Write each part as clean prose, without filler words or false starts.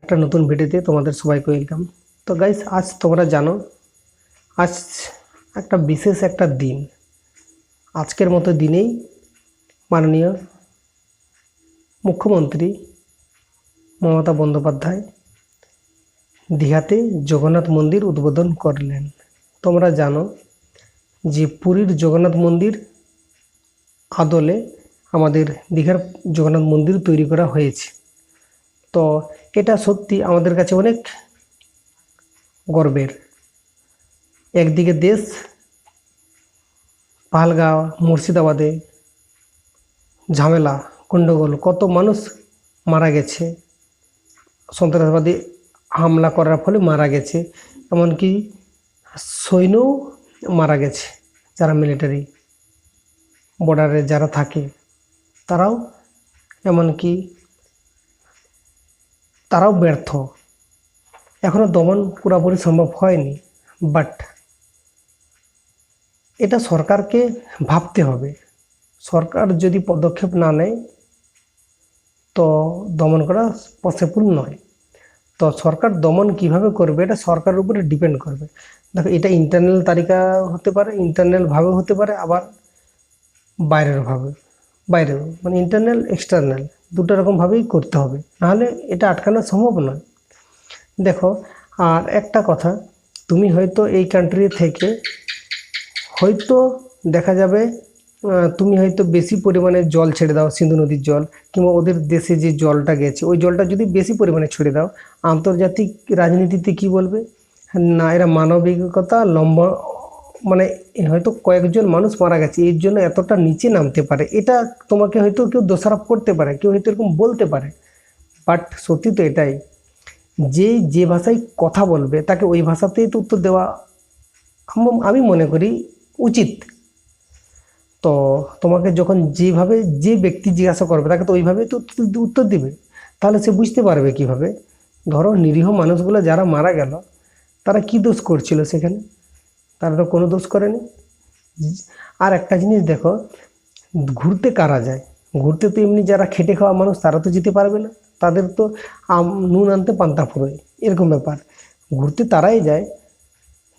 একটা নতুন ভিডিওতে তোমাদের সবাইকে ওয়েলকাম। তো গাইস, আজ তোমরা জানো আজ একটা বিশেষ একটা দিন। আজকের মতো দিনেই মাননীয় মুখ্যমন্ত্রী মমতা বন্দ্যোপাধ্যায় দীঘাতে জগন্নাথ মন্দির উদ্বোধন করলেন। তোমরা জানো যে পুরীর জগন্নাথ মন্দির আদলে আমাদের দীঘার জগন্নাথ মন্দির তৈরি করা হয়েছে। তো এটা সত্যি আমাদের কাছে অনেক গর্বের। একদিকে দেশ পাহালগাঁও মুর্শিদাবাদে ঝামেলা গণ্ডগোল, কত মানুষ মারা গেছে, সন্ত্রাসবাদী হামলা করার ফলে মারা গেছে, এমনকি সৈন্যও মারা গেছে। যারা মিলিটারি বর্ডারে যারা থাকে তারাও এমনকি তারাও ব্যর্থ। এখনও দমন পুরোপুরি সম্ভব হয়নি, বাট এটা সরকারকে ভাবতে হবে। সরকার যদি পদক্ষেপ না নেয় তো দমন করা পসিবল নয়। তো সরকার দমন কিভাবে করবে এটা সরকারের উপরে ডিপেন্ড করবে। দেখো, এটা ইন্টারনাল তালিকা হতে পারে, ইন্টারনালভাবে হতে পারে, আবার বাইরেও মানে ইন্টারনাল এক্সটার্নাল দুটো রকমভাবেই করতে হবে, নাহলে এটা আটকানো সম্ভব নয়। দেখো, আর একটা কথা, তুমি হয়তো এই কান্ট্রি থেকে হয়তো দেখা যাবে তুমি হয়তো বেশি পরিমাণে জল ছেড়ে দাও, সিন্ধু নদীর জল, কিংবা ওদের দেশে যে জলটা গেছে ওই জলটা যদি বেশি পরিমাণে ছেড়ে দাও, আন্তর্জাতিক রাজনীতিতে কি বলবে? না, এরা মানবিকতা লম্বা, মানে হয়তো কয়েকজন মানুষ মারা গেছে এর জন্য এতটা নিচে নামতে পারে। এটা তোমাকে হয়তো কেউ দোষারোপ করতে পারে, কেউ হয়তো এরকম বলতে পারে, বাট সত্যি তো এটাই যে ভাষায় কথা বলবে তাকে ওই ভাষাতেই তো উত্তর দেওয়া আমি মনে করি উচিত। তো তোমাকে যখন যেভাবে যে ব্যক্তি জিজ্ঞাসা করবে তাকে তো ওইভাবে তো উত্তর দিবে, তাহলে সে বুঝতে পারবে কিভাবে। ধরো, নিরীহ মানুষগুলো যারা মারা গেল তারা কি দোষ করছিল সেখানে? তারা তো কোনো দোষ করেনি। আর একটা জিনিস দেখো, ঘুরতে কারা যায়? ঘুরতে তো এমনি যারা খেটে খাওয়া মানুষ তারা তো যেতে পারবে না, তাদের তো নুন আনতে পান্তা ফুরোয়, এরকম ব্যাপার। ঘুরতে তারাই যায়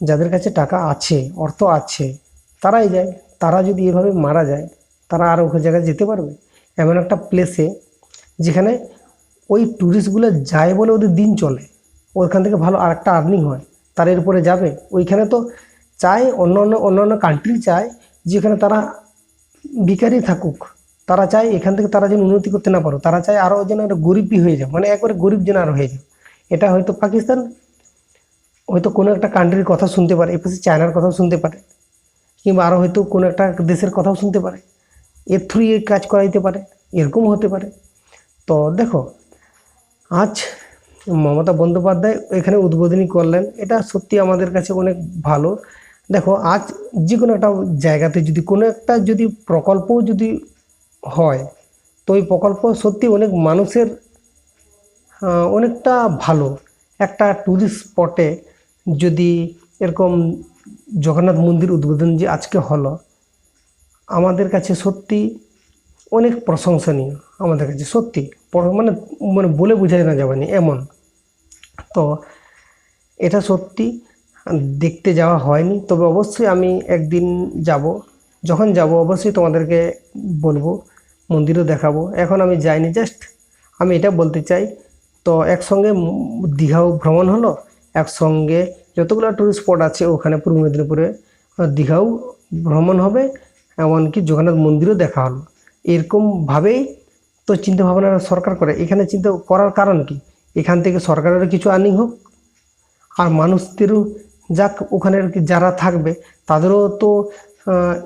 যাদের কাছে টাকা আছে, অর্থ আছে, তারাই যায়। তারা যদি এভাবে মারা যায়, তারা আর ওই জায়গায় যেতে পারবে? এমন একটা প্লেসে যেখানে ওই ট্যুরিস্টগুলো যায় বলে ওদের দিন চলে, ওইখান থেকে ভালো আর একটা আর্নিং হয়, তারা এরপরে যাবে? ওইখানে তো চায় অন্যান্য কান্ট্রি চায় যেখানে তারা ভিখারি থাকুক, তারা চায় এখান থেকে তারা যেন উন্নতি করতে না পারো, তারা চায় আরও যেন গরিবই হয়ে যায়, মানে একবারে গরিব যেন আরও হয়ে যায়। এটা হয়তো পাকিস্তান হয়তো কোনো একটা কান্ট্রির কথা শুনতে পারে, এপাশে চায়নার কথাও শুনতে পারে, কিংবা আরও হয়তো কোনো একটা দেশের কথাও শুনতে পারে, এর থ্রু এ কাজ করাইতে পারে, এরকম হতে পারে। তো দেখো, আজ মমতা বন্দ্যোপাধ্যায় এখানে উদ্বোধনী করলেন, এটা সত্যি আমাদের কাছে অনেক ভালো। দেখো, আজ যে কোনো একটা জায়গাতে যদি কোনো একটা যদি প্রকল্পও যদি হয়, তো ওই প্রকল্প সত্যি অনেক মানুষের অনেকটা ভালো। একটা ট্যুরিস্ট স্পটে যদি এরকম জগন্নাথ মন্দির উদ্বোধন যে আজকে হলো, আমাদের কাছে সত্যি অনেক প্রশংসনীয়। আমাদের কাছে সত্যি মানে মানে বলে বোঝাই না যাবে না এমন। তো এটা সত্যি দেখতে যাওয়া হয়নি, তবে অবশ্যই আমি একদিন যাব। যখন যাব অবশ্যই তোমাদেরকে বলবো, মন্দিরও দেখাবো। এখন আমি যাইনি, জাস্ট আমি এটা বলতে চাই। তো একসঙ্গে দীঘাও ভ্রমণ হলো, একসঙ্গে যতগুলো টুরিস্ট স্পট আছে ওখানে পূর্ব মেদিনীপুরে দীঘাও ভ্রমণ হবে, এমনকি জগন্নাথ মন্দিরও দেখা হলো। এরকমভাবেই তো চিন্তাভাবনা সরকার করে। এখানে চিন্তা করার কারণ কি? এখান থেকে সরকারেরও কিছু আর্নিং হোক, আর মানুষদেরও যাক, ওখানের যারা থাকবে তাদেরও তো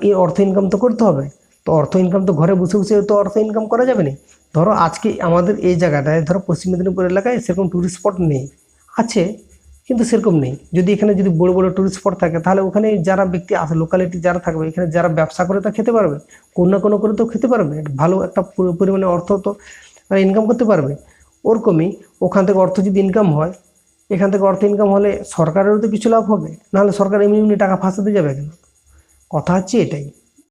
এই অর্থ ইনকাম তো করতে হবে। তো অর্থ ইনকাম তো ঘরে বসে বসে তো অর্থ ইনকাম করা যাবে না। ধরো আজকে আমাদের এই জায়গাটায়, ধরো পশ্চিম মেদিনীপুর এলাকায় সেরকম ট্যুরিস্ট স্পট নেই, আছে কিন্তু সেরকম নেই। যদি এখানে যদি বড় বড় ট্যুরিস্ট স্পট থাকে, তাহলে ওখানে যারা ব্যক্তি আছে, লোকালিটি যারা থাকবে, এখানে যারা ব্যবসা করে তা খেতে পারবে, কোনো না কোনো করে তো খেতে পারবে, ভালো একটা পরিমাণে অর্থ তো ইনকাম করতে পারবে। ওরকমই ওখান থেকে অর্থ যদি ইনকাম হয়, এখান থেকে অর্থ ইনকাম হলে সরকারেরও তো কিছু লাভ হবে, নাহলে সরকার এমনি এমনি টাকা ফাঁসাতে যাবে কেন? কথা হচ্ছে এটাই।